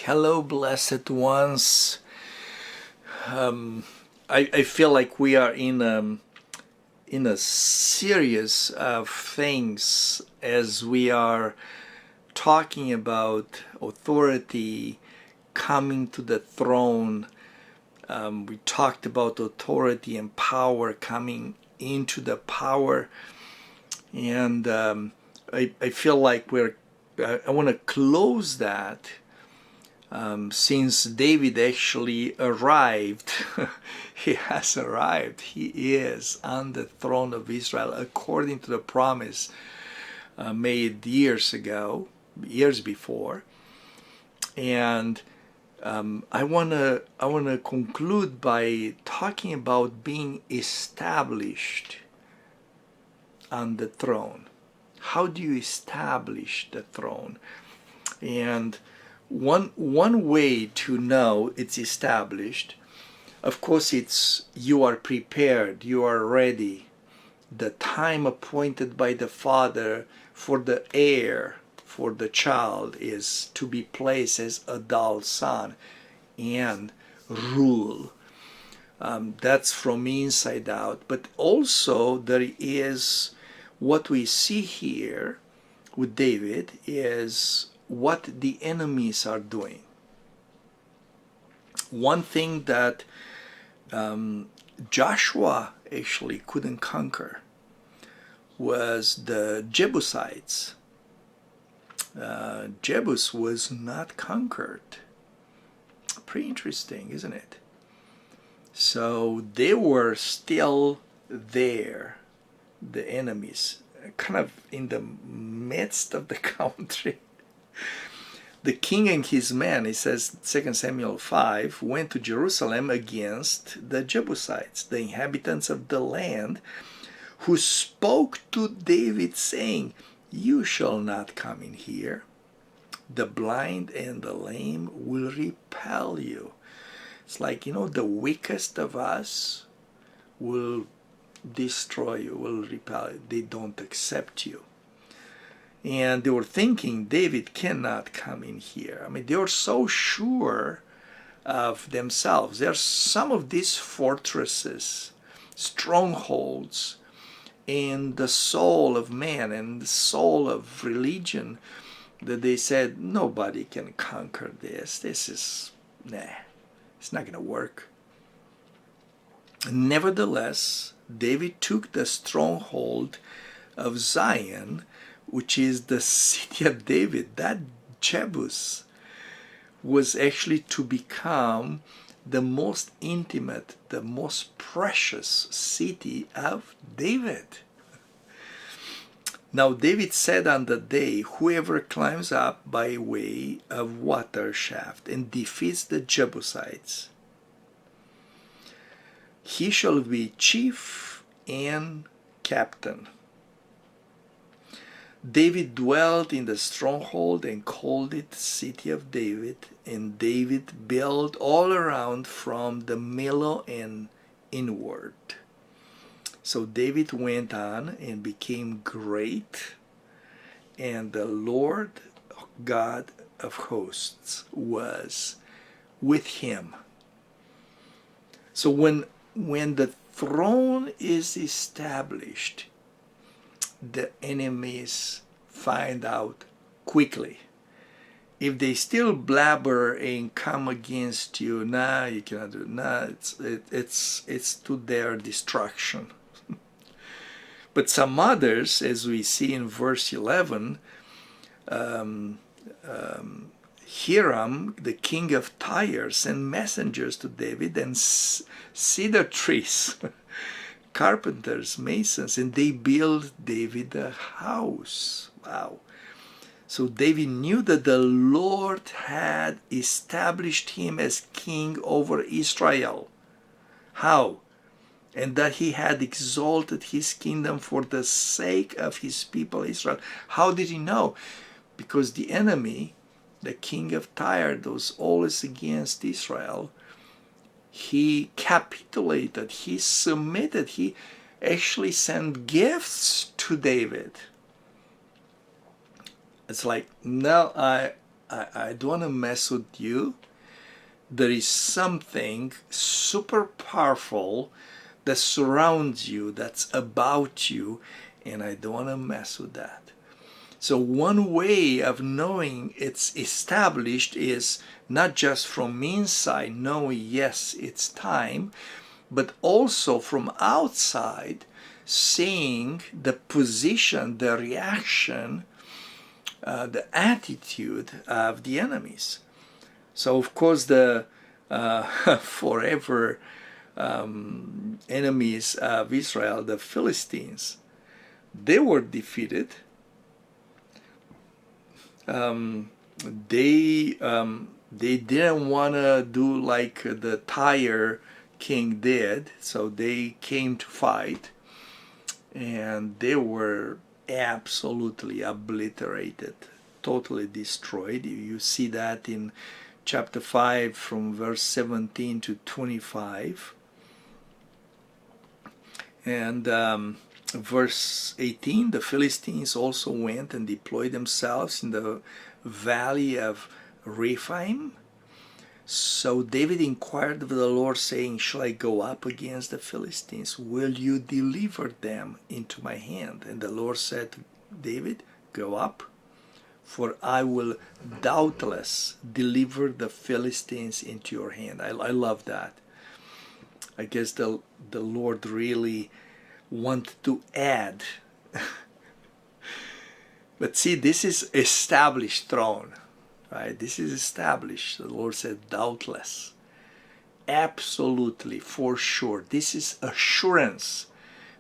Hello, blessed ones. I feel like we are in a series of things as we are talking about authority coming to the throne. We talked about authority and power coming into the power, and I feel like I want to close that. Since David actually arrived, he has arrived. He is on the throne of Israel according to the promise made years before. And I wanna conclude by talking about being established on the throne. How do you establish the throne? And one way to know it's established, of course, it's you are prepared, you are ready. The time appointed by the Father for the heir, for the child, is to be placed as adult son and rule. That's from inside out. But also there is what we see here with David is what the enemies are doing. One thing that Joshua actually couldn't conquer was the Jebusites. Jebus was not conquered. Pretty interesting, isn't it? So they were still there, the enemies, kind of in the midst of the country. The king and his men, it says 2 Samuel 5, went to Jerusalem against the Jebusites, the inhabitants of the land, who spoke to David saying, "You shall not come in here. The blind and the lame will repel you." It's like, the weakest of us will destroy you, will repel you. They don't accept you. And they were thinking David cannot come in here. I mean, they were so sure of themselves. There are some of these fortresses, strongholds in the soul of man and the soul of religion that they said nobody can conquer this. This is, it's not going to work. Nevertheless, David took the stronghold of Zion, which is the city of David. That Jebus was actually to become the most intimate, the most precious city of David. Now David said on the day, "Whoever climbs up by way of water shaft and defeats the Jebusites, he shall be chief and captain." David dwelt in the stronghold and called it City of David, and David built all around from the Millo and inward. So David went on and became great, and the Lord God of hosts was with him. So when the throne is established, the enemies find out quickly. If they still blabber and come against you, you cannot do it. It's to their destruction. But some others, as we see in verse 11, Hiram, the king of Tyre, sent messengers to David and cedar trees, carpenters, masons, and they built David a house. Wow. So David knew that the Lord had established him as king over Israel. How? And that he had exalted his kingdom for the sake of his people Israel. How did he know? Because the enemy, the king of Tyre, that was always against Israel, he capitulated, he submitted, he actually sent gifts to David. It's like, no, I don't want to mess with you. There is something super powerful that surrounds you, that's about you, and I don't want to mess with that. So one way of knowing it's established is not just from inside, knowing yes, it's time, but also from outside, seeing the position, the reaction, the attitude of the enemies. So of course the forever enemies of Israel, the Philistines, they were defeated. They didn't want to do like the Tyre king did, so they came to fight, and they were absolutely obliterated, totally destroyed. You see that in chapter 5 from verse 17 to 25. And verse 18, the Philistines also went and deployed themselves in the valley of Rephaim. So David inquired of the Lord, saying, shall I go up against the Philistines? Will you deliver them into my hand? And the Lord said to David, go up, for I will doubtless deliver the Philistines into your hand. I love that. I guess the Lord really wanted to add. But see, this is established throne, right? This is established. The Lord said, doubtless, absolutely, for sure. This is assurance.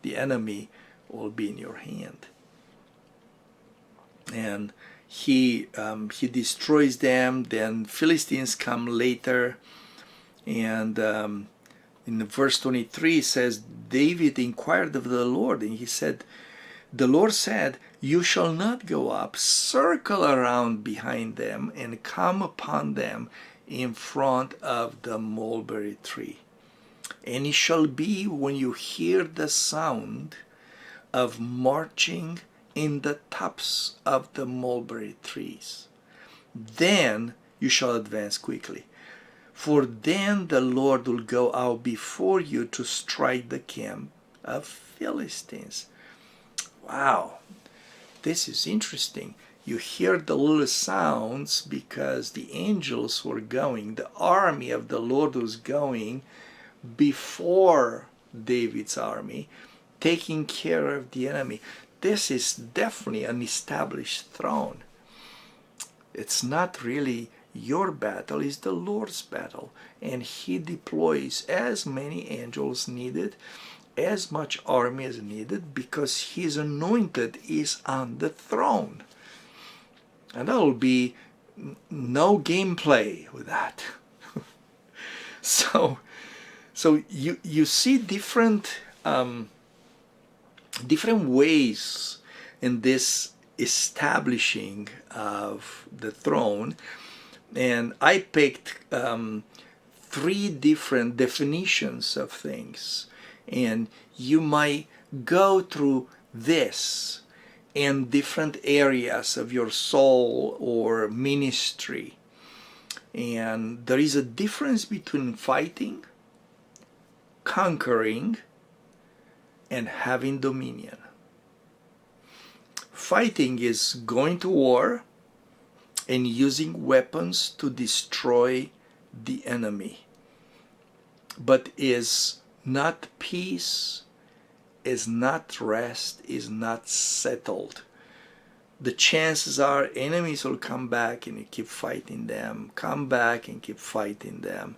The enemy will be in your hand. And he destroys them. Then Philistines come later, and in verse 23 it says, David inquired of the Lord, and he said, the Lord said, you shall not go up, circle around behind them and come upon them in front of the mulberry tree. And it shall be when you hear the sound of marching in the tops of the mulberry trees, then you shall advance quickly. For then the Lord will go out before you to strike the camp of Philistines. Wow, this is interesting. You hear the little sounds because the angels were going, the army of the Lord was going before David's army, taking care of the enemy. This is definitely an established throne. It's not really your battle, it's the Lord's battle. And he deploys as many angels needed, as much army as needed, because his anointed is on the throne. And there will be no gameplay with that. So you see different ways in this establishing of the throne, and I picked 3 different definitions of things, and you might go through this in different areas of your soul or ministry. And there is a difference between fighting, conquering, and having dominion. Fighting is going to war and using weapons to destroy the enemy, but is not peace, is not rest, is not settled. The chances are enemies will come back and you keep fighting them, come back and keep fighting them.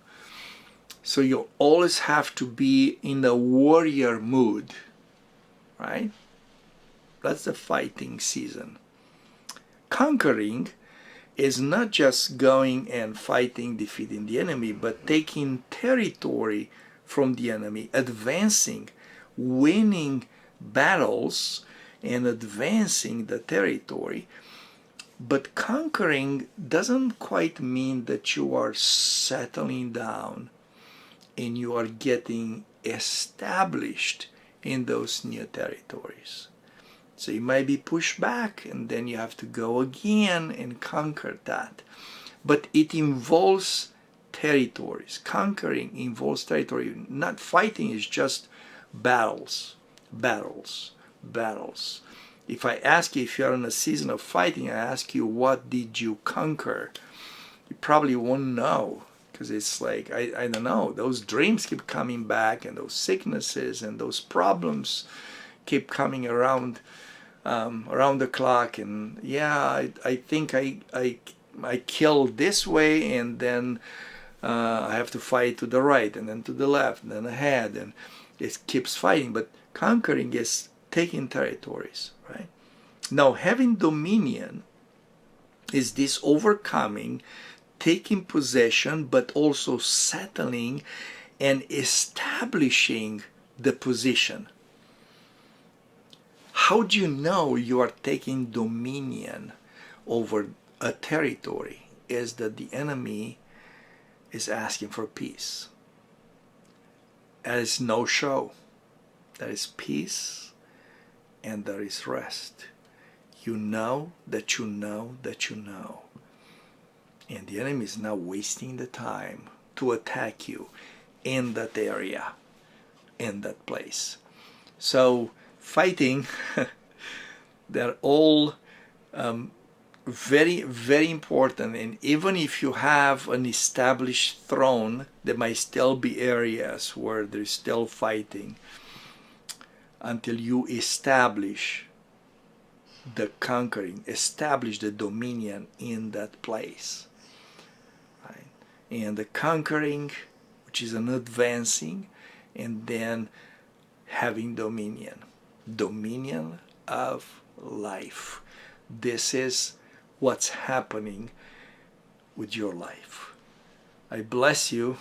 So you always have to be in a warrior mood, right? That's the fighting season. Conquering is not just going and fighting, defeating the enemy, but taking territory from the enemy, advancing, winning battles, and advancing the territory. But conquering doesn't quite mean that you are settling down and you are getting established in those new territories. So you might be pushed back, and then you have to go again and conquer that. But it involves territories. Conquering involves territory. Not fighting is just battles, battles, battles. If I ask you if you're in a season of fighting, I ask you, what did you conquer? You probably won't know, because it's like, I don't know, those dreams keep coming back, and those sicknesses and those problems keep coming around the clock. And yeah, I think I killed this way, and then I have to fight to the right, and then to the left, and then ahead, and it keeps fighting. But conquering is taking territories, right? Now, having dominion is this overcoming, taking possession, but also settling and establishing the position. How do you know you are taking dominion over a territory? Is that the enemy is asking for peace. There is no show. There is peace and there is rest. You know that you know that you know. And the enemy is now wasting the time to attack you in that area, in that place. So fighting, they're all very, very important. And even if you have an established throne, there might still be areas where there's still fighting until you establish the conquering, establish the dominion in that place. Right? And the conquering, which is an advancing, and then having dominion. Dominion of life. This is what's happening with your life. I bless you.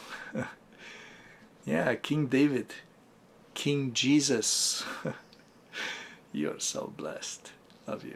Yeah, King David, King Jesus. You're so blessed. Love you.